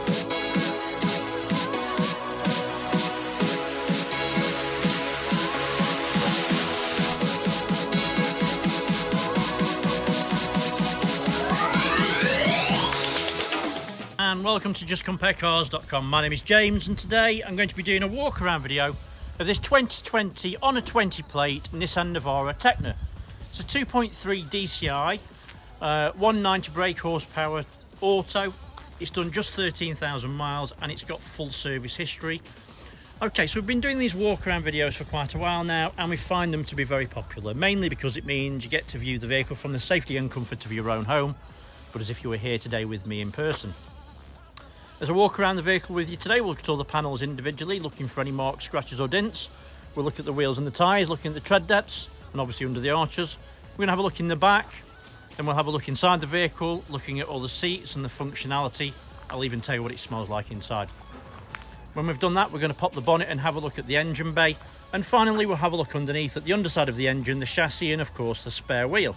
And welcome to justcomparecars.com. My name is James, and today I'm going to be doing a walk around video of this 2020 on a 20 plate Nissan Navara Tekna. It's a 2.3 DCI, 190 brake horsepower auto. It's done just 13,000 miles and it's got full service history. Okay, so we've been doing these walk around videos for quite a while now, and we find them to be very popular, mainly because it means you get to view the vehicle from the safety and comfort of your own home, but as if you were here today with me in person. As I walk around the vehicle with you today, we'll look at all the panels individually, looking for any marks, scratches or dents. We'll look at the wheels and the tyres, looking at the tread depths and obviously under the arches. We're going to have a look in the back, then we'll have a look inside the vehicle, looking at all the seats and the functionality. I'll even tell you what it smells like inside. When we've done that, we're going to pop the bonnet and have a look at the engine bay. And finally, we'll have a look underneath at the underside of the engine, the chassis and of course the spare wheel.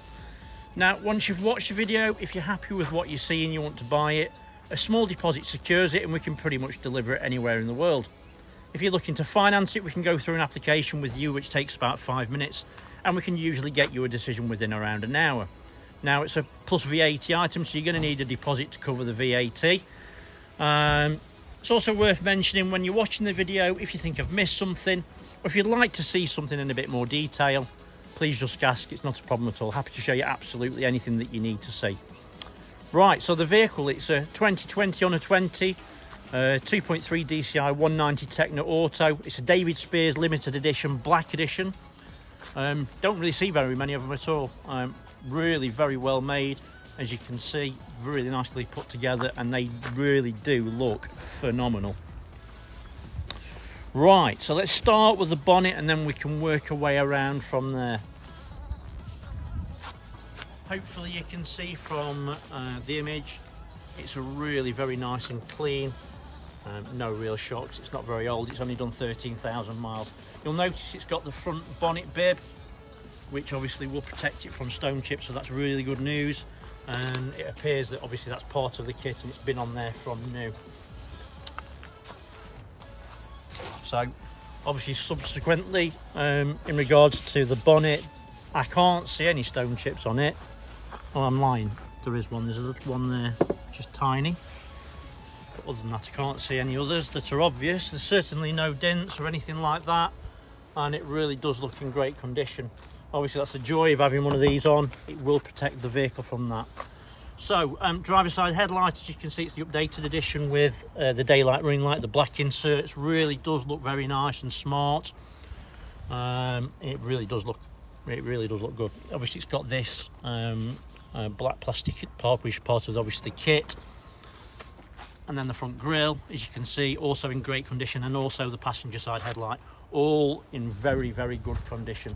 Now, once you've watched the video, if you're happy with what you see and you want to buy it, a small deposit secures it and we can pretty much deliver it anywhere in the world. If you're looking to finance it, we can go through an application with you, which takes about 5 minutes, and we can usually get you a decision within around an hour. Now, it's a plus VAT item, so you're going to need a deposit to cover the VAT. It's also worth mentioning when you're watching the video, if you think I've missed something, or if you'd like to see something in a bit more detail, please just ask. It's not a problem at all. Happy to show you absolutely anything that you need to see. Right, so the vehicle, it's a 2020 on a 20, 2.3 DCI 190 Tekna Auto. It's a David Spears limited edition, black edition. Don't really see very many of them at all. Really very well made, as you can see, really nicely put together, and they really do look phenomenal. Right, so let's start with the bonnet and then we can work our way around from there. Hopefully you can see from the image, it's a really very nice and clean. No real shocks, it's not very old, it's only done 13,000 miles. You'll notice it's got the front bonnet bib, which obviously will protect it from stone chips, so that's really good news. And it appears that obviously that's part of the kit and it's been on there from new. So obviously subsequently, in regards to the bonnet, I can't see any stone chips on it. Oh, I'm lying, there is one, there's a little one there, just tiny. But other than that, I can't see any others that are obvious. There's certainly no dents or anything like that, and it really does look in great condition. Obviously that's the joy of having one of these on, it will protect the vehicle from that. So, driver's side headlight, as you can see, it's the updated edition with the daylight running light, the black inserts. Really does look very nice and smart. It really does look good. Obviously it's got this black plastic part, which is part of obviously the kit. And then the front grille, as you can see, also in great condition, and also the passenger side headlight, all in very, very good condition.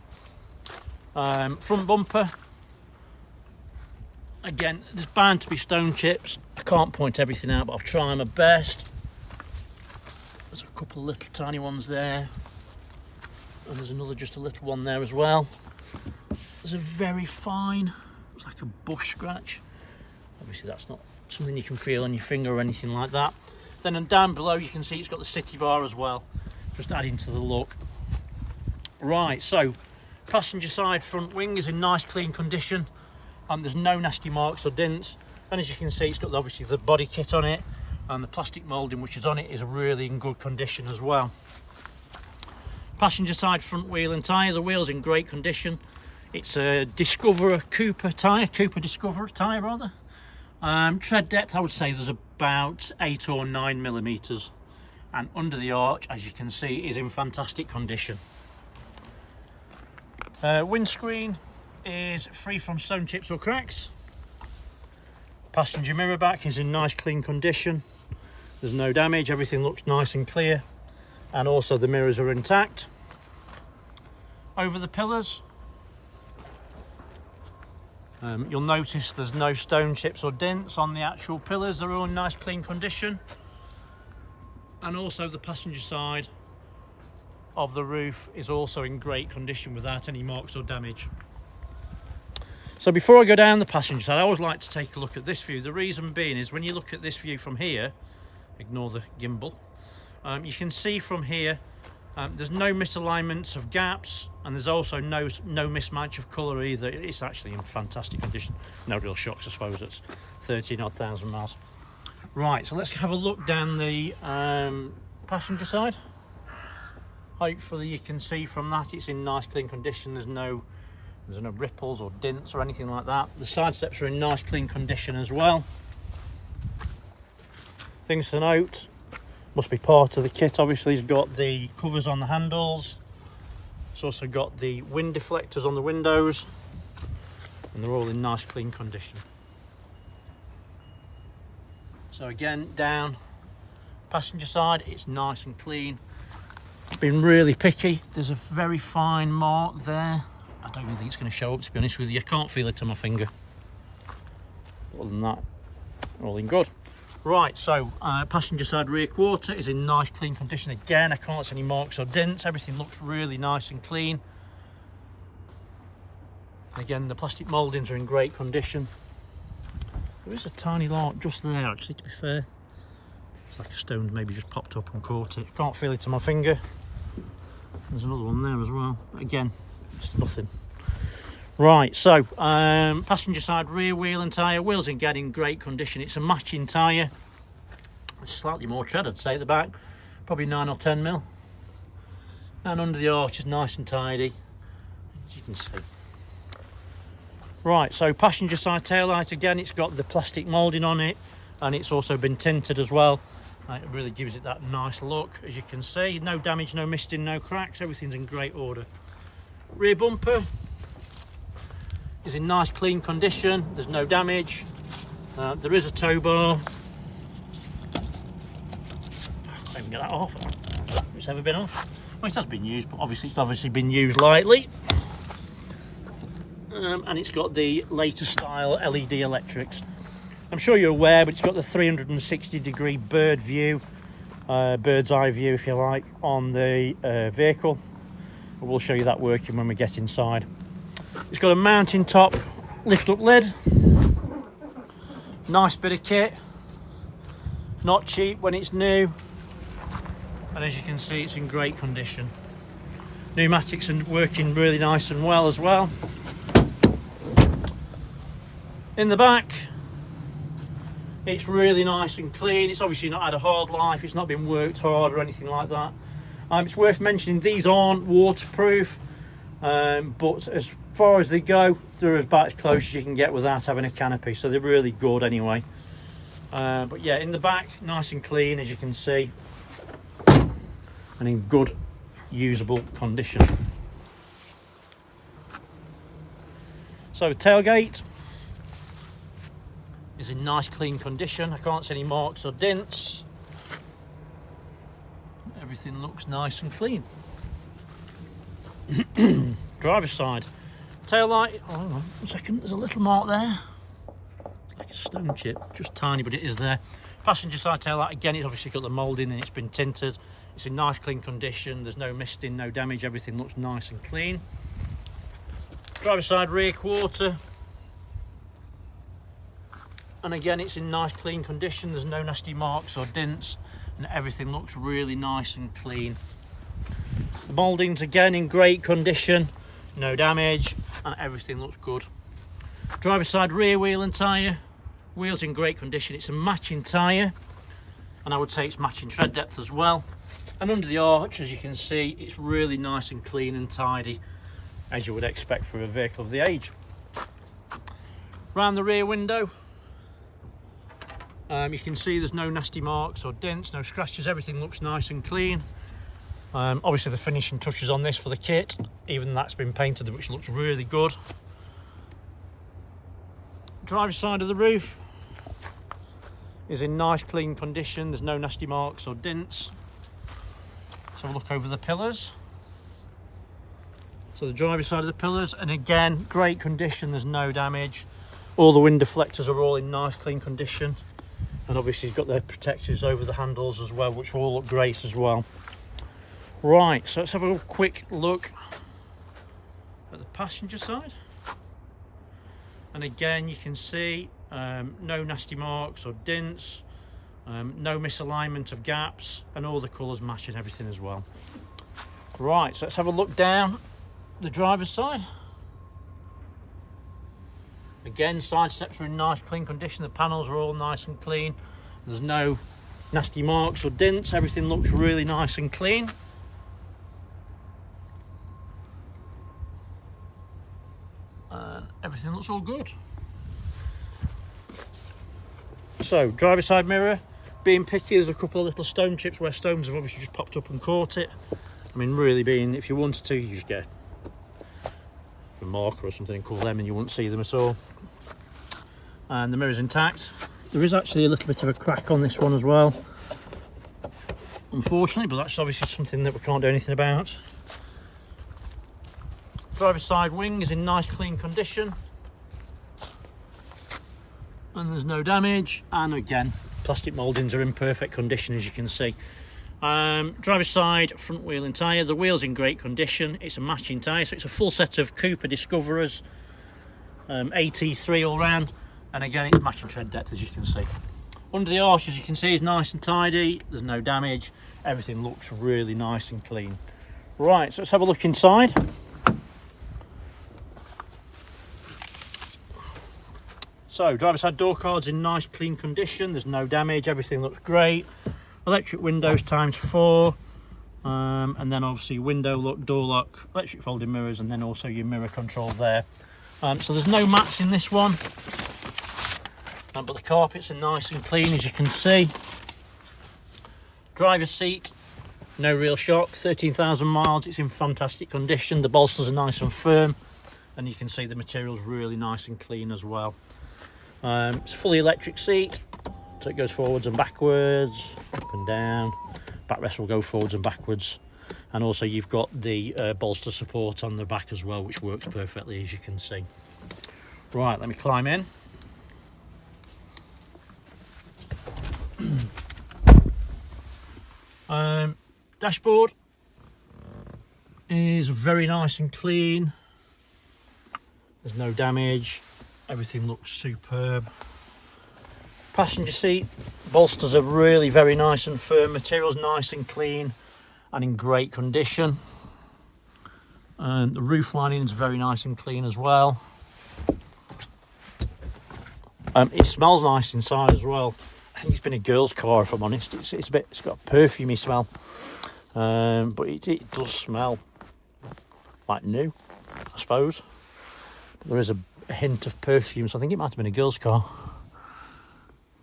Front bumper, again, there's bound to be stone chips. I can't point everything out, but I'll try my best. There's a couple of little tiny ones there, and there's another just a little one there as well. There's a very fine, looks like a bush scratch. Obviously that's not something you can feel on your finger or anything like that. Then down below you can see it's got the city bar as well, just adding to the look. Right, so passenger side front wing is in nice clean condition, and there's no nasty marks or dents. And as you can see, it's got obviously the body kit on it, and the plastic moulding which is on it is really in good condition as well. Passenger side front wheel and tyre, the wheel's in great condition. It's a Discoverer Cooper Discoverer tyre rather. Tread depth, I would say there's about 8 or 9 millimeters, and under the arch, as you can see, is in fantastic condition. Windscreen is free from stone chips or cracks. Passenger mirror back is in nice clean condition. There's no damage, everything looks nice and clear, and also the mirrors are intact. Over the pillars, you'll notice there's no stone chips or dents on the actual pillars, they're all in nice clean condition. And also the passenger side of the roof is also in great condition without any marks or damage. So before I go down the passenger side, I always like to take a look at this view. The reason being is when you look at this view from here, Ignore the gimbal. You can see from here there's no misalignments of gaps, and there's also no mismatch of colour either. It's actually in fantastic condition. No real shocks, I suppose. It's 13,000 miles. Right, so let's have a look down the passenger side. Hopefully you can see from that it's in nice clean condition. There's no ripples or dints or anything like that. The side steps are in nice clean condition as well. Things to note, must be part of the kit. Obviously, it's got the covers on the handles. It's also got the wind deflectors on the windows, and they're all in nice clean condition. So again, down passenger side, it's nice and clean. It's been really picky. There's a very fine mark there. I don't even think it's going to show up, to be honest with you. I can't feel it on my finger. Other than that, all in good. Right, so passenger side rear quarter is in nice clean condition. Again, I can't see any marks or dents. Everything looks really nice and clean. Again, the plastic mouldings are in great condition. There is a tiny mark just there, actually, to be fair. It's like a stone maybe just popped up and caught it. Can't feel it on my finger. There's another one there as well. Again, just nothing. Right, so passenger side rear wheel and tyre. Wheels again in great condition. It's a matching tyre. It's slightly more tread, I'd say, at the back. Probably 9 or 10 mil. And under the arch is nice and tidy, as you can see. Right, so passenger side taillight, again, it's got the plastic moulding on it, and it's also been tinted as well. It really gives it that nice look, as you can see. No damage, no misting, no cracks. Everything's in great order. Rear bumper is in nice clean condition. There's no damage. There is a tow bar. I can't even get that off. It's never been off. Well, it has been used, but it's obviously been used lightly. And it's got the latest style LED electrics. I'm sure you're aware, but it's got the 360-degree bird view, bird's eye view, if you like, on the vehicle. We'll show you that working when we get inside. It's got a mounting top lift up lid. Nice bit of kit. Not cheap when it's new. And as you can see, it's in great condition. Pneumatics are working really nice and well as well. In the back, it's really nice and clean. It's obviously not had a hard life. It's not been worked hard or anything like that. It's worth mentioning these aren't waterproof. But as far as they go, they're about as close as you can get without having a canopy, so they're really good anyway. But yeah, in the back, nice and clean, as you can see, and in good usable condition. So the tailgate is in nice clean condition. I can't see any marks or dents. Everything looks nice and clean. Driver's side tail light. Oh, hang on 1 second, there's a little mark there. It's like a stone chip, just tiny, but it is there. Passenger side tail light, again, it's obviously got the moulding and it's been tinted. It's in nice clean condition. There's no misting, no damage. Everything looks nice and clean. Driver's side rear quarter, and again, it's in nice clean condition. There's no nasty marks or dents, and everything looks really nice and clean. The mouldings again in great condition, no damage, and everything looks good. Driver's side rear wheel and tyre. Wheels in great condition. It's a matching tyre, and I would say it's matching tread depth as well. And under the arch, as you can see, it's really nice and clean and tidy, as you would expect for a vehicle of the age. Round the rear window, you can see there's no nasty marks or dents, no scratches. Everything looks nice and clean. Obviously the finishing touches on this for the kit, even that's been painted, which looks really good. Driver's side of the roof is in nice clean condition. There's no nasty marks or dents. Let's have a look over the pillars. So the driver's side of the pillars, and again, great condition. There's no damage. All the wind deflectors are all in nice clean condition, and obviously you've got the protectors over the handles as well, which will all look great as well. Right, so let's have a quick look at the passenger side. And again, you can see no nasty marks or dents. No misalignment of gaps, and all the colours matching everything as well. Right, so let's have a look down the driver's side. Again, side steps are in nice clean condition. The panels are all nice and clean. There's no nasty marks or dents. Everything looks really nice and clean. And everything looks all good. So, driver's side mirror, being picky, there's a couple of little stone chips where stones have obviously just popped up and caught it. I mean, really being, if you wanted to, you just get a marker or something and call them and you wouldn't see them at all. And the mirror's intact. There is actually a little bit of a crack on this one as well, unfortunately, but that's obviously something that we can't do anything about. Driver's side wing is in nice clean condition, and there's no damage, and again, plastic mouldings are in perfect condition, as you can see. Driver's side front wheel and tyre, the wheel's in great condition. It's a matching tyre, so it's a full set of Cooper Discoverers, AT3 all round, and again it's matching tread depth, as you can see. Under the arch, as you can see, is nice and tidy. There's no damage. Everything looks really nice and clean. Right, so let's have a look inside. So, driver's side door cards in nice clean condition. There's no damage. Everything looks great. Electric windows ×4, and then obviously window lock, door lock, electric folding mirrors, and then also your mirror control there. So there's no mats in this one, but the carpets are nice and clean, as you can see. Driver's seat, no real shock, 13,000 miles, it's in fantastic condition. The bolsters are nice and firm, and you can see the material's really nice and clean as well. It's a fully electric seat, so it goes forwards and backwards, up and down. Backrest will go forwards and backwards, and also you've got the bolster support on the back as well, which works perfectly, as you can see. Right, let me climb in. Dashboard is very nice and clean. There's no damage. Everything looks superb. Passenger seat, bolsters are really very nice and firm. Material's nice and clean and in great condition. And the roof lining is very nice and clean as well. It smells nice inside as well. I think it's been a girl's car, if I'm honest. It's got a perfumey smell, but it does smell like new, I suppose. There is a hint of perfume, so I think it might have been a girl's car.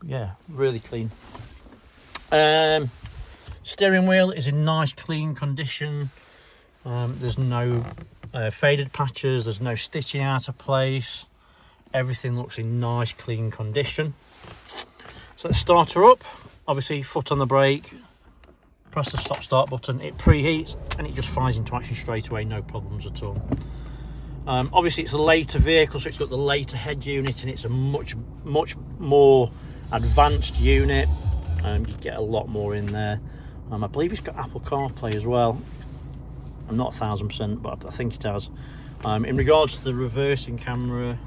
Yeah, really clean. Steering wheel is in nice clean condition. There's no faded patches, there's no stitching out of place. Everything looks in nice clean condition. So let's start her up. Obviously, foot on the brake, press the stop start button, it preheats and it just fires into action straight away, no problems at all. Obviously it's a later vehicle, so it's got the later head unit, and it's a much more advanced unit. You get a lot more in there. I believe it's got Apple CarPlay as well. I'm not 1000%, but I think it has. In regards to the reversing camera,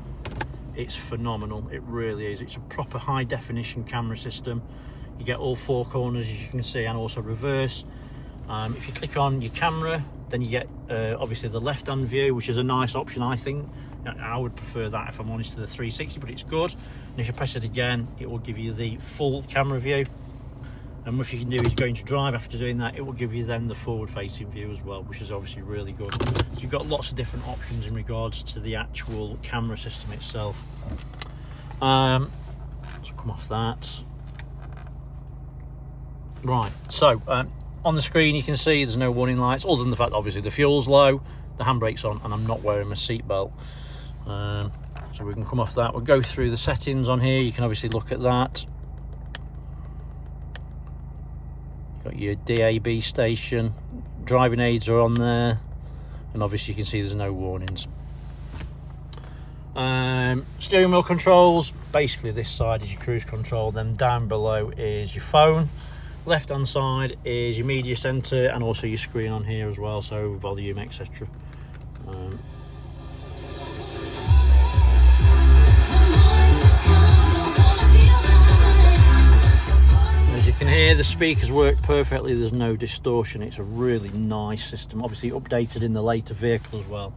it's phenomenal. It really is. It's a proper high definition camera system. You get all four corners, as you can see, and also reverse. If you click on your camera, then you get obviously the left hand view, which is a nice option, I think. I would prefer that, if I'm honest, to the 360, but it's good. And if you press it again, it will give you the full camera view. And what you can do is go into drive. After doing that, it will give you then the forward facing view as well, which is obviously really good. So you've got lots of different options in regards to the actual camera system itself. Let's come off that. Right, so on the screen you can see there's no warning lights, other than the fact that obviously the fuel's low, the handbrake's on, and I'm not wearing my seatbelt. So we can come off that. We'll go through the settings on here. You can obviously look at that. Got your DAB station, driving aids are on there, and obviously you can see there's no warnings. Steering wheel controls, basically this side is your cruise control, then down below is your phone. Left hand side is your media center, and also your screen on here as well, so volume, etc. can hear, the speakers work perfectly, there's no distortion. It's a really nice system, obviously updated in the later vehicle as well.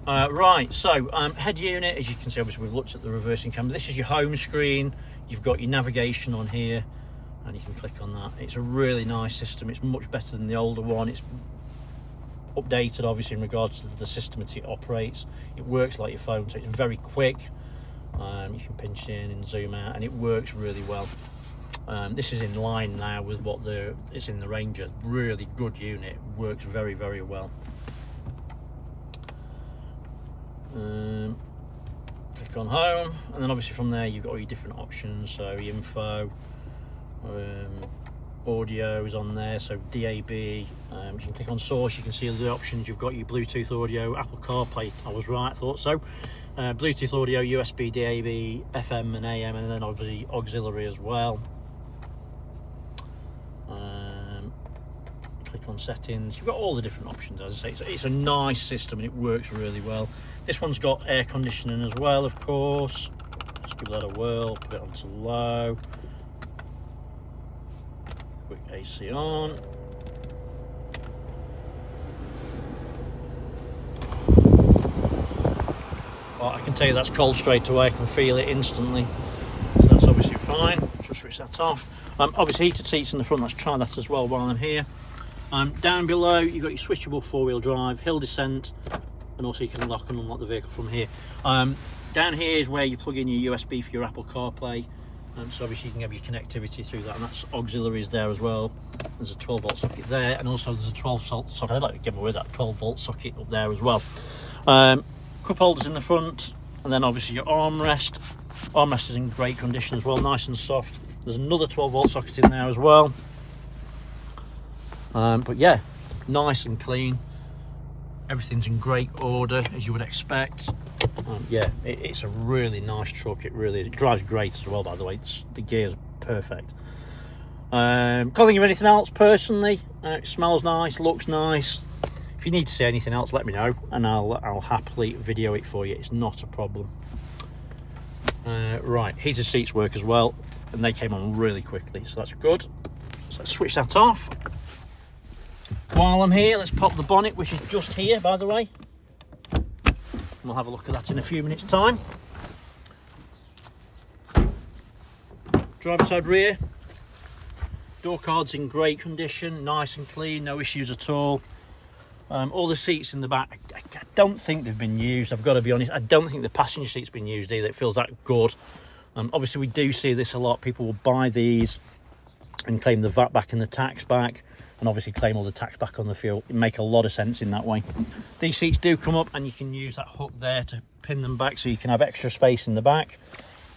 Right, so head unit, as you can see, obviously we've looked at the reversing camera. This is your home screen. You've got your navigation on here, and you can click on that. It's a really nice system. It's much better than the older one. It's updated, obviously, in regards to the system that it operates. It works like your phone, so it's very quick. You can pinch in and zoom out, and it works really well. This is in line now with what it's in the Ranger. Really good unit. Works very, very well. Click on home, and then obviously from there you've got all your different options. So your info, audio is on there, so DAB. You can click on source, you can see the options. You've got your Bluetooth audio, Apple CarPlay, I was right, I thought so. Bluetooth audio, USB, DAB, FM and AM, and then obviously auxiliary as well. Click on settings. You've got all the different options. As I say, it's a nice system and it works really well. This one's got air conditioning as well, of course. Let's give that a whirl, put it onto low. Quick AC on. Well, I can tell you that's cold straight away. I can feel it instantly, so that's obviously fine. Just switch that off. Obviously heated seats in the front. Let's try that as well while I'm here. Down below you've got your switchable four-wheel drive, hill descent, and also you can lock and unlock the vehicle from here. Down here is where you plug in your USB for your Apple CarPlay, so obviously you can have your connectivity through that, and that's auxiliaries there as well. There's a 12-volt socket there, and also there's a 12-volt socket. I'd like to get away with that 12-volt socket up there as well. Cup holders in the front, and then obviously your armrest. Armrest is in great condition as well, nice and soft. There's another 12-volt socket in there as well. But yeah, nice and clean. Everything's in great order, as you would expect. Yeah, it's a really nice truck. It really is. It drives great as well, by the way. The gear's perfect. Can't think of anything else personally. It smells nice, looks nice. If you need to see anything else, let me know, and I'll happily video it for you. It's not a problem. Right, heated seats work as well, and they came on really quickly, so that's good. So let's switch that off. While I'm here, let's pop the bonnet, which is just here, by the way. We'll have a look at that in a few minutes' time. Driver side rear. Door card's in great condition, nice and clean, no issues at all. All the seats in the back, I don't think they've been used. I've got to be honest, I don't think the passenger seat's been used either. It feels that good. Obviously, we do see this a lot. People will buy these and claim the VAT back and the tax back, and obviously claim all the tax back on the fuel. It makes a lot of sense in that way. These seats do come up, and you can use that hook there to pin them back, so you can have extra space in the back.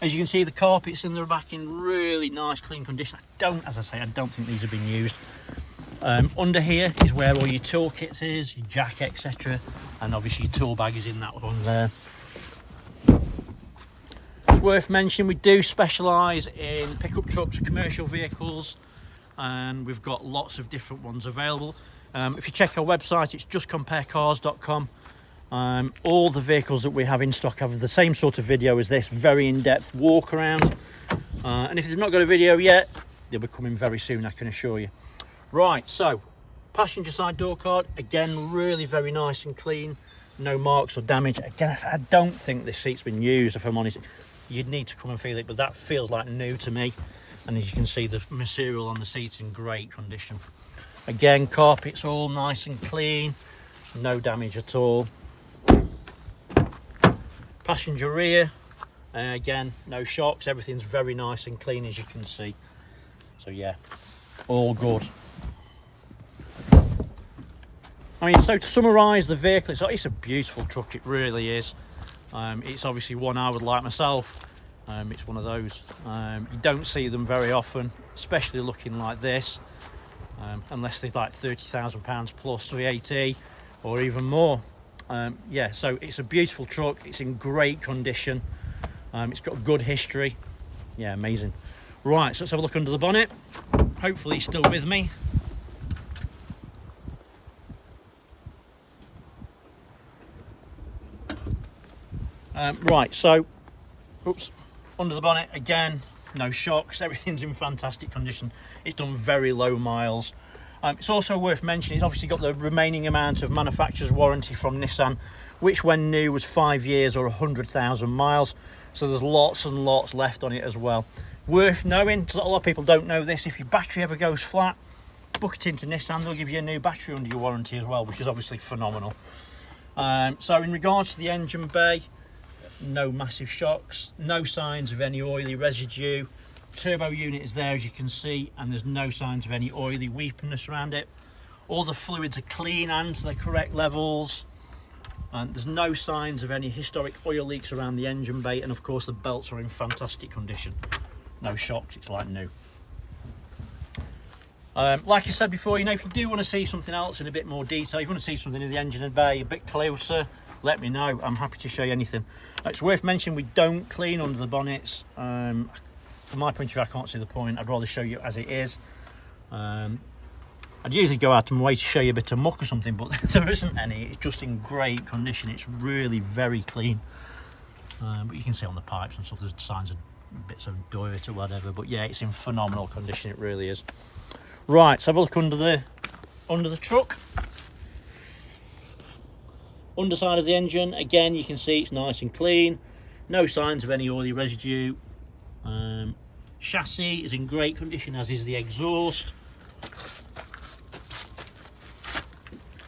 As you can see, the carpets in the back in really nice, clean condition. As I say, I don't think these have been used. Under here is where all your toolkits is, your jack, etc., and obviously your tool bag is in that one there. It's worth mentioning we do specialise in pickup trucks, commercial vehicles, and we've got lots of different ones available. If you check our website, it's justcomparecars.com. All the vehicles that we have in stock have the same sort of video as this, very in-depth walk around. And if they've not got a video yet, they'll be coming very soon, I can assure you. Right, so passenger side door card, again, really very nice and clean, no marks or damage. Again, I don't think this seat's been used, if I'm honest. You'd need to come and feel it, but that feels like new to me. And as you can see, the material on the seat's in great condition. Again, carpet's all nice and clean, no damage at all. Passenger rear, again, no shocks, everything's very nice and clean, as you can see. So yeah, all good. I mean, so to summarise the vehicle, it's a beautiful truck, it really is. It's obviously one I would like myself. It's one of those, you don't see them very often, especially looking like this, unless they're like £30,000 plus VAT or even more. Yeah, so it's a beautiful truck, it's in great condition, it's got good history. Yeah, amazing. Right, so let's have a look under the bonnet. Hopefully he's still with me. Right, so, oops, under the bonnet again, no shocks, everything's in fantastic condition. It's done very low miles. It's also worth mentioning it's obviously got the remaining amount of manufacturer's warranty from Nissan, which when new was 5 years or 100,000 miles. So there's lots and lots left on it as well. Worth knowing, because a lot of people don't know this, if your battery ever goes flat, book it into Nissan, they'll give you a new battery under your warranty as well, which is obviously phenomenal. So in regards to the engine bay, no massive shocks, no signs of any oily residue. Turbo unit is there, as you can see, and there's no signs of any oily weepiness around it. All the fluids are clean and to the correct levels, and there's no signs of any historic oil leaks around the engine bay, and of course the belts are in fantastic condition. No shocks, it's like new. Like I said before, you know, if you do want to see something else in a bit more detail, if you want to see something in the engine and bay a bit closer, let me know. I'm happy to show you anything. It's worth mentioning we don't clean under the bonnets. From my point of view, I can't see the point. I'd rather show you as it is. I'd usually go out of my way to show you a bit of muck or something, but there isn't any. It's just in great condition. It's really very clean. But you can see on the pipes and stuff, there's signs of bits of dirt or whatever. But yeah, it's in phenomenal condition. It really is. Right, let's have a look under the truck. Underside of the engine, again, you can see it's nice and clean. No signs of any oily residue. Chassis is in great condition, as is the exhaust.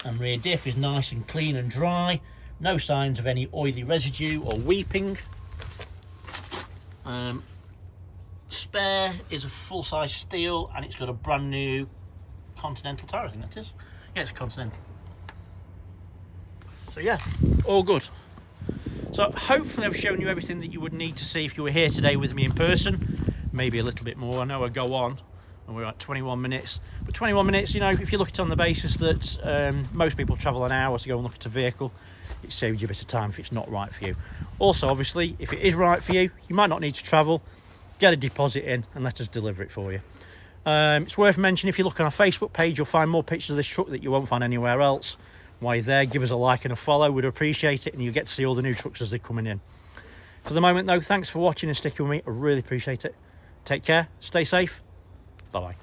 And rear diff is nice and clean and dry. No signs of any oily residue or weeping. Spare is a full-size steel, and it's got a brand new Continental tyre, I think that is. Yeah, it's a Continental. So yeah, all good. So hopefully I've shown you everything that you would need to see if you were here today with me in person. Maybe a little bit more. I know I go on, and we're at 21 minutes. But 21 minutes, you know, if you look at it on the basis that most people travel an hour to go and look at a vehicle, it saves you a bit of time if it's not right for you. Also, obviously, if it is right for you, you might not need to travel. Get a deposit in and let us deliver it for you. It's worth mentioning, if you look on our Facebook page, you'll find more pictures of this truck that you won't find anywhere else. While you're there, give us a like and a follow. We'd appreciate it, and you'll get to see all the new trucks as they're coming in. For the moment, though, thanks for watching and sticking with me. I really appreciate it. Take care, stay safe. Bye-bye.